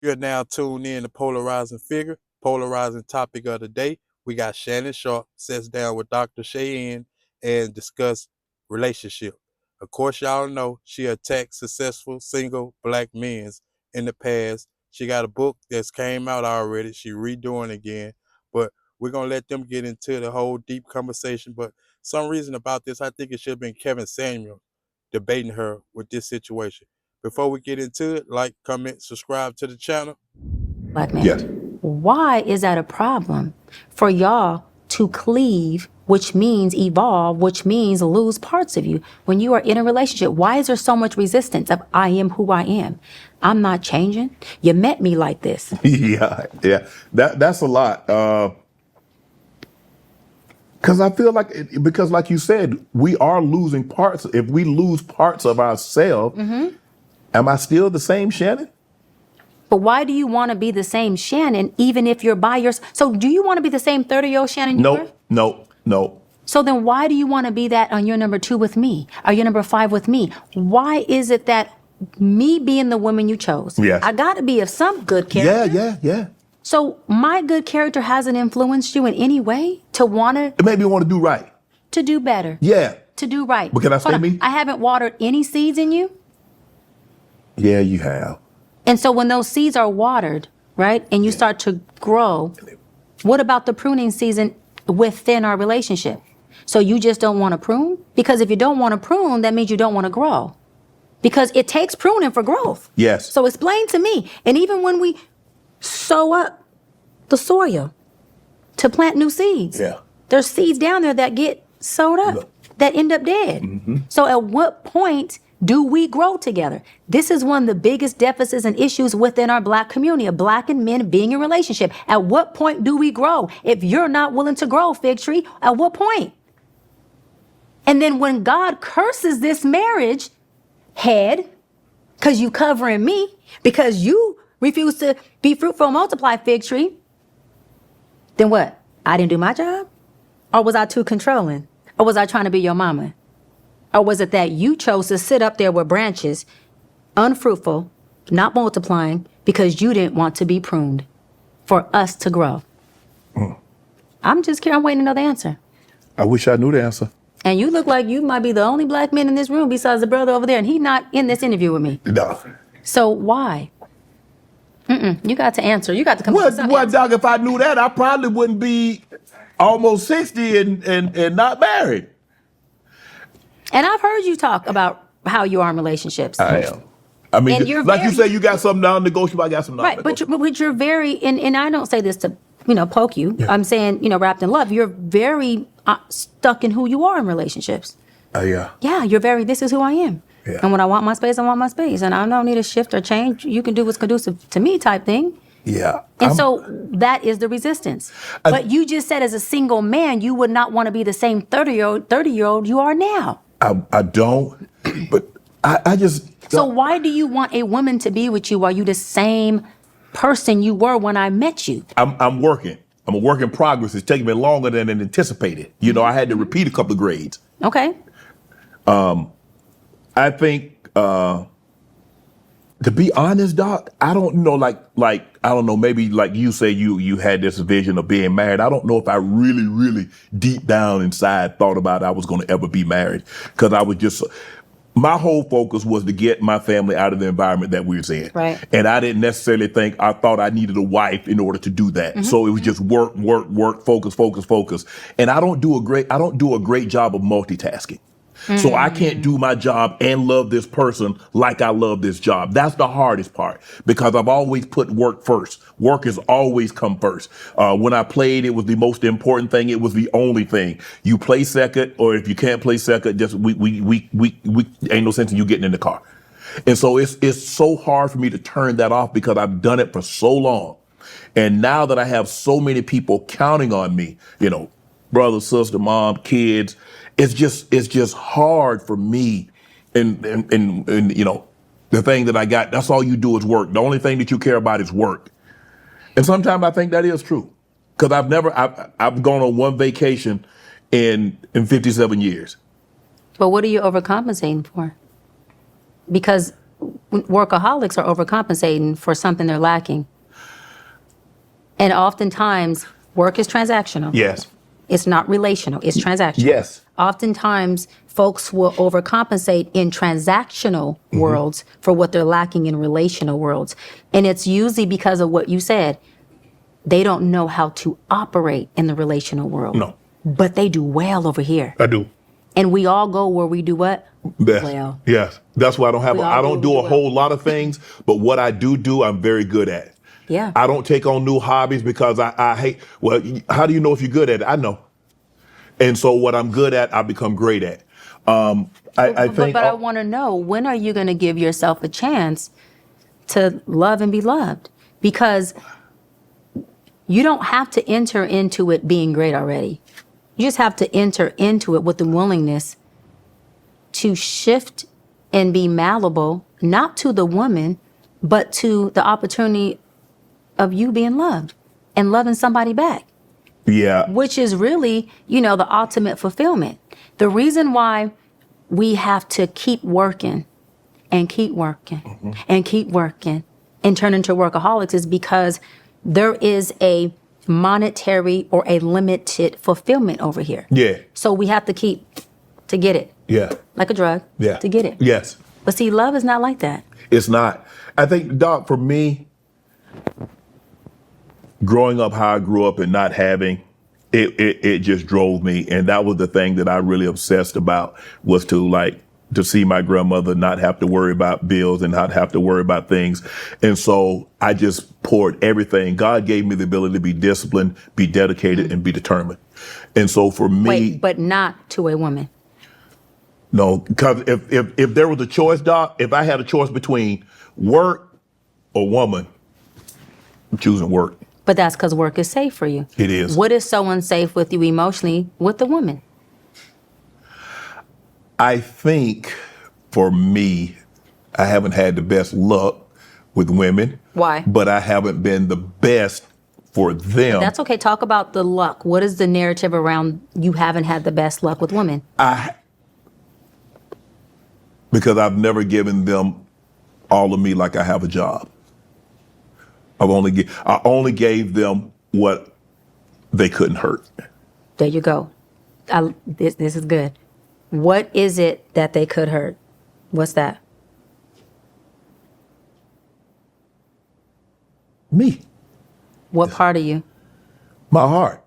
You're now tuned in to Polarizing Figure, polarizing topic of the day. We got Shannon Sharpe sits down with Dr. Shannon and discuss relationship. Of course, y'all know she attacked successful single black men in the past. She got a book that's came out already. She redoing again, but we're gonna let them get into the whole deep conversation. But some reason about this, I think it should have been Kevin Samuel debating her with this situation. Before we get into it, like, comment, subscribe to the channel. Black man. Yes. Why is that a problem for y'all to cleave, which means evolve, which means lose parts of you when you are in a relationship? Why is there so much resistance of I am who I am? I'm not changing. You met me like this. Yeah. That's a lot. Because I feel like, because like you said, we are losing parts. If we lose parts of ourselves, am I still the same Shannon? But why do you want to be the same Shannon, even if you're by yourself? So do you want to be the same 30-year-old Shannon you were? No. So then why do you want to be that on your number 2 with me? Or your number 5 with me? Why is it that me being the woman you chose, Yes. I got to be of some good character? Yeah. So my good character hasn't influenced you in any way to want It made me want to do right. to do better, Yeah. to do right. But can I say Hold on. me? I haven't watered any seeds in you. Yeah, you have. And so when those seeds are watered, right, and you start to grow, what about the pruning season within our relationship? So you just don't want to prune? Because if you don't want to prune, that means you don't want to grow. Because it takes pruning for growth. Yes. So explain to me. And even when we sow up the soil to plant new seeds, there's seeds down there that get sowed up, that end up dead. So at what point do we grow together? This is one of the biggest deficits and issues within our black community, of black and men being in a relationship. At what point do we grow? If you're not willing to grow, Fig Tree, at what point? And then when God curses this marriage, head, because you covering me, because you refuse to be fruitful and multiply, Fig Tree, then what? I didn't do my job? Or was I too controlling? Or was I trying to be your mama? Or was it that you chose to sit up there with branches, unfruitful, not multiplying, because you didn't want to be pruned for us to grow? I'm just curious. I'm waiting to know the answer. I wish I knew the answer. And you look like you might be the only black man in this room besides the brother over there, and he's not in this interview with me. No. So why? You got to answer. You got to come up with something. Well, Doc, if I knew that, I probably wouldn't be almost 60 and not married. And I've heard you talk about how you are in relationships. I am. I mean, And you're like you very- say, you got something non-negotiable. I got some Right, non-negotiable. but you're very, and I don't say this to, poke you. Yeah. I'm saying, wrapped in love. You're very stuck in who you are in relationships. Yeah. Yeah, you're very, this is who I am. Yeah. And when I want my space, I want my space. And I don't need a shift or change. You can do what's conducive to me type thing. Yeah. And so that is the resistance. But you just said as a single man, you would not want to be the same 30-year-old you are now. I don't, but I just. So why do you want a woman to be with you while you the same person you were when I met you? I'm working. I'm a work in progress. It's taking me longer than anticipated. I had to repeat a couple of grades. Okay. I think, to be honest, Doc, I don't know, I don't know, maybe like you say you had this vision of being married. I don't know if I really, really deep down inside thought about I was going to ever be married, because I was just, my whole focus was to get my family out of the environment that we was in. Right. And I didn't necessarily I thought I needed a wife in order to do that. So it was just work, focus. And I don't do a great job of multitasking. So I can't do my job and love this person like I love this job. That's the hardest part, because I've always put work first. Work has always come first. When I played, it was the most important thing. It was the only thing. You play second, or if you can't play second, just we ain't no sense in you getting in the car. And so it's so hard for me to turn that off, because I've done it for so long. And now that I have so many people counting on me, brother, sister, mom, kids, it's just hard for me. And the thing that I got, that's all you do is work. The only thing that you care about is work. And sometimes I think that is true, because I've gone on one vacation in 57 years. But what are you overcompensating for? Because workaholics are overcompensating for something they're lacking. And oftentimes, work is transactional. Yes. It's not relational, it's transactional. Yes. Oftentimes, folks will overcompensate in transactional worlds for what they're lacking in relational worlds. And it's usually because of what you said. They don't know how to operate in the relational world. No. But they do well over here. I do. And we all go where we do what? Best. Well. Yes. That's why I don't have. We all I don't do do a well. whole lot of things, but what I do, I'm very good at. Yeah. I don't take on new hobbies because I hate. Well, how do you know if you're good at it? I know. And so what I'm good at, I become great at. I think. But I want to know, when are you going to give yourself a chance to love and be loved? Because you don't have to enter into it being great already. You just have to enter into it with the willingness to shift and be malleable, not to the woman, but to the opportunity of you being loved and loving somebody back. Yeah. Which is really, the ultimate fulfillment. The reason why we have to keep working and keep working and keep working and turn into workaholics is because there is a monetary or a limited fulfillment over here. Yeah. So we have to keep to get it. Yeah. Like a drug. Yeah. To get it. Yes. But see, love is not like that. It's not. I think, Doc, for me, growing up how I grew up and not having, it just drove me. And that was the thing that I really obsessed about, was to see my grandmother not have to worry about bills and not have to worry about things. And so I just poured everything. God gave me the ability to be disciplined, be dedicated, and be determined. And so for me. Wait, but not to a woman. No, because if there was a choice, Doc, if I had a choice between work or woman, I'm choosing work. But that's because work is safe for you. It is. What is so unsafe with you emotionally with the woman? I think for me, I haven't had the best luck with women. Why? But I haven't been the best for them. That's okay. Talk about the luck. What is the narrative around you haven't had the best luck with women? Because I've never given them all of me like I have a job. I only gave them what they couldn't hurt. There you go. This is good. What is it that they could hurt? What's that? Me. What part of you? My heart.